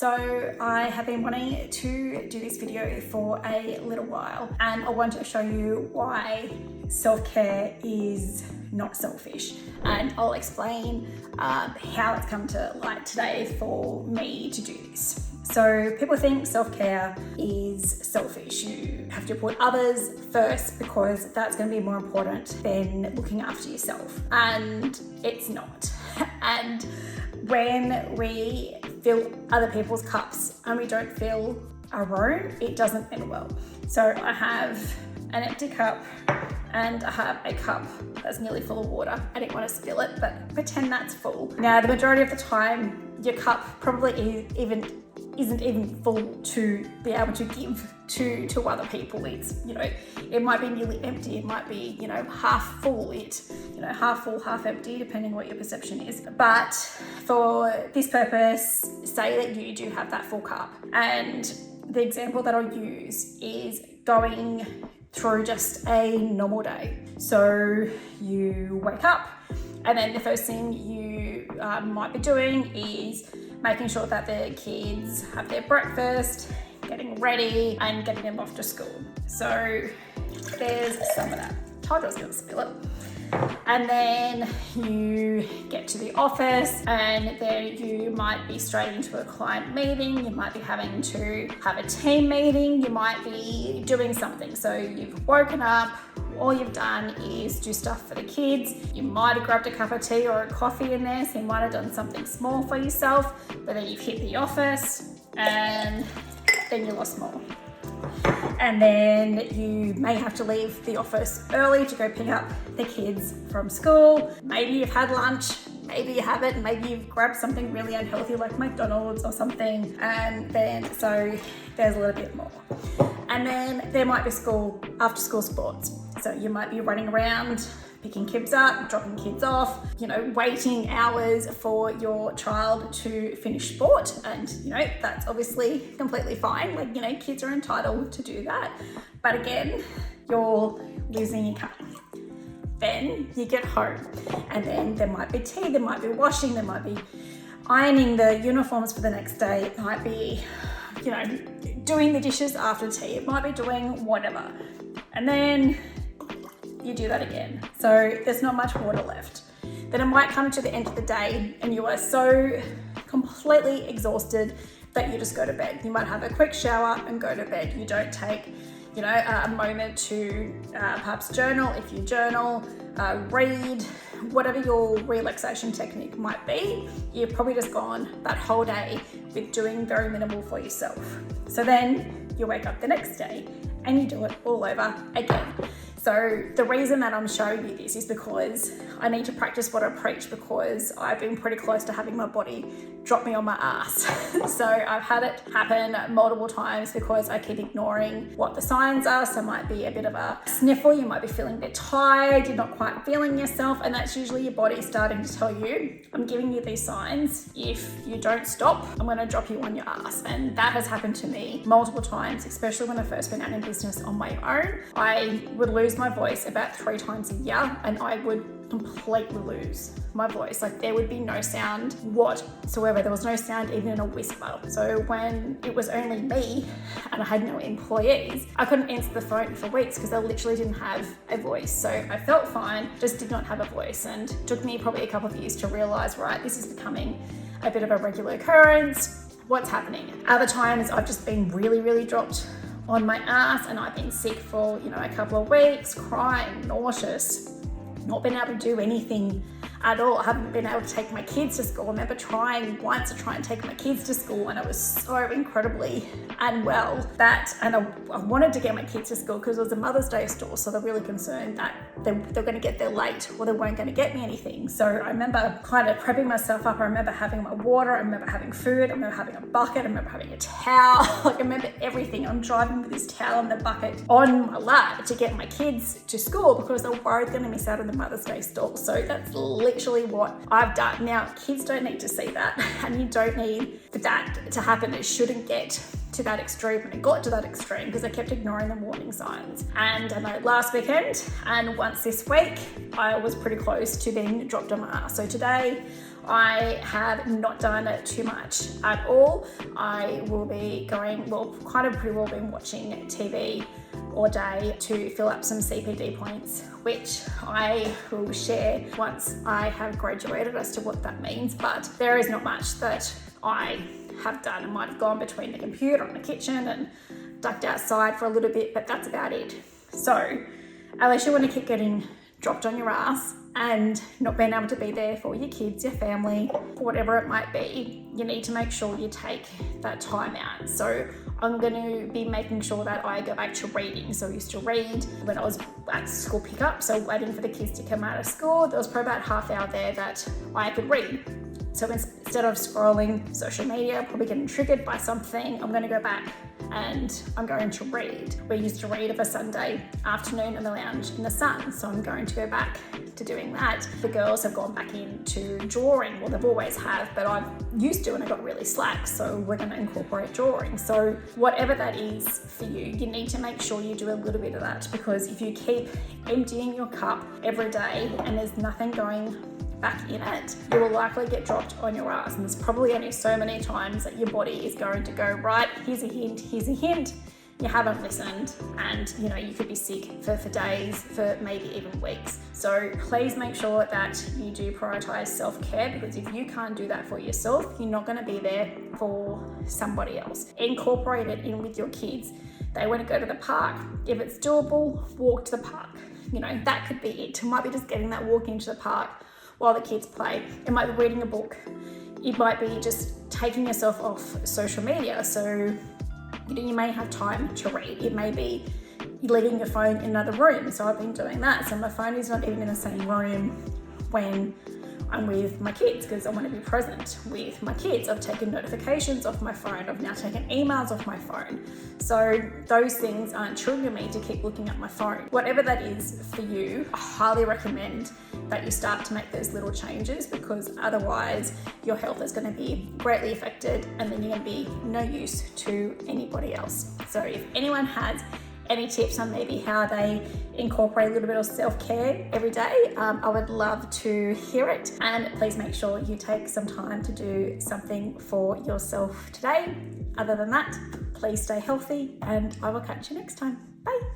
So I have been wanting to do this video for a little while, and I want to show you why self-care is not selfish, and I'll explain how it's come to light today for me to do this. So people think self-care is selfish. You have to put others first because that's going to be more important than looking after yourself, and it's not. And when we fill other people's cups and we don't fill our own, it doesn't end well. So I have an empty cup and I have a cup that's nearly full of water. I didn't want to spill it, but pretend that's full. Now, the majority of the time, your cup probably isn't even full to be able to give to other people. It's, it might be nearly empty. It might be, half full. Half full, half empty, depending what your perception is. But for this purpose, say that you do have that full cup. And the example that I'll use is going through just a normal day. So you wake up, and then the first thing you might be doing is making sure that the kids have their breakfast, getting ready, and getting them off to school. So there's some of that. Told you I was gonna spill it. And then you get to the office, and then you might be straight into a client meeting. You might be having to have a team meeting. You might be doing something. So you've woken up, all you've done is do stuff for the kids. You might have grabbed a cup of tea or a coffee in there. So you might have done something small for yourself, but then you've hit the office and then you lost more. And then you may have to leave the office early to go pick up the kids from school. Maybe you've had lunch, maybe you haven't, maybe you've grabbed something really unhealthy like McDonald's or something, and then so there's a little bit more. And then there might be after school sports. So you might be running around, picking kids up, dropping kids off, waiting hours for your child to finish sport. And, that's obviously completely fine. Kids are entitled to do that. But again, you're losing your cup. Then you get home, and then there might be tea, there might be washing, there might be ironing the uniforms for the next day. It might be, doing the dishes after tea. It might be doing whatever. And then you do that again. So there's not much water left. Then it might come to the end of the day and you are so completely exhausted that you just go to bed. You might have a quick shower and go to bed. You don't take, a moment to perhaps journal. If you journal, read, whatever your relaxation technique might be, you've probably just gone that whole day with doing very minimal for yourself. So then you wake up the next day and you do it all over again. So the reason that I'm showing you this is because I need to practice what I preach, because I've been pretty close to having my body drop me on my ass. So I've had it happen multiple times because I keep ignoring what the signs are. So it might be a bit of a sniffle, you might be feeling a bit tired, you're not quite feeling yourself, and that's usually your body starting to tell you, I'm giving you these signs. If you don't stop, I'm gonna drop you on your ass. And that has happened to me multiple times, especially when I first went out in business on my own. I would lose my voice about 3 times a year, and I would completely lose my voice. There would be no sound whatsoever. There was no sound even in a whisper. So when it was only me and I had no employees, I couldn't answer the phone for weeks because I literally didn't have a voice. So I felt fine, just did not have a voice, and it took me probably a couple of years to realize, right, this is becoming a bit of a regular occurrence. What's happening? Other times I've just been really, really dropped on my ass, and I've been sick for, a couple of weeks, crying, nauseous, not been able to do anything at all. I haven't been able to take my kids to school. I remember trying once to try and take my kids to school, and I was so incredibly unwell and I wanted to get my kids to school because it was a Mother's Day store, so they're really concerned that they're going to get there late or they weren't going to get me anything. So I remember kind of prepping myself up. I remember having my water, I remember having food, I remember having a bucket, I remember having a towel. I remember everything. I'm driving with this towel and the bucket on my lap to get my kids to school because they were worried they're going to miss out on the Mother's Day store. So that's literally what I've done. Now, kids don't need to see that, and you don't need for that to happen. It shouldn't get to that extreme, and it got to that extreme because I kept ignoring the warning signs. And I know last weekend and once this week, I was pretty close to being dropped on my ass. So today I have not done too much at all. I will be going, well, kind of pretty well been watching TV all day to fill up some CPD points, which I will share once I have graduated as to what that means. But there is not much that I have done. I might have gone between the computer and the kitchen and ducked outside for a little bit, but that's about it. So unless you want to keep getting dropped on your ass and not being able to be there for your kids, your family, whatever it might be, you need to make sure you take that time out. So I'm going to be making sure that I go back to reading. So I used to read when I was at school pickup, so waiting for the kids to come out of school. There was probably about half hour there that I could read. So instead of scrolling social media, probably getting triggered by something, I'm going to go back and I'm going to read. We used to read of a Sunday afternoon in the lounge in the sun, so I'm going to go back to doing that. The girls have gone back into drawing. Well, they've always have, but I used to and I got really slack, so we're going to incorporate drawing. So whatever that is for you, you need to make sure you do a little bit of that, because if you keep emptying your cup every day and there's nothing going back in it, you will likely get dropped on your ass. And there's probably only so many times that your body is going to go, right, here's a hint, you haven't listened, and you could be sick for days, for maybe even weeks. So please make sure that you do prioritize self-care, because if you can't do that for yourself, you're not going to be there for somebody else. Incorporate it in with your kids. They want to go to the park. If it's doable, walk to the park. That could be it. It might be just getting that walk into the park while the kids play. It might be reading a book. It might be just taking yourself off social media. So, you may have time to read. It may be leaving your phone in another room. So I've been doing that. So my phone is not even in the same room when I'm with my kids, because I want to be present with my kids. I've taken notifications off my phone. I've now taken emails off my phone. So those things aren't triggering me to keep looking at my phone. Whatever that is for you, I highly recommend that you start to make those little changes, because otherwise your health is going to be greatly affected, and then you're going to be no use to anybody else. So if anyone has any tips on maybe how they incorporate a little bit of self-care every day, I would love to hear it. And please make sure you take some time to do something for yourself today. Other than that, please stay healthy, and I will catch you next time. Bye.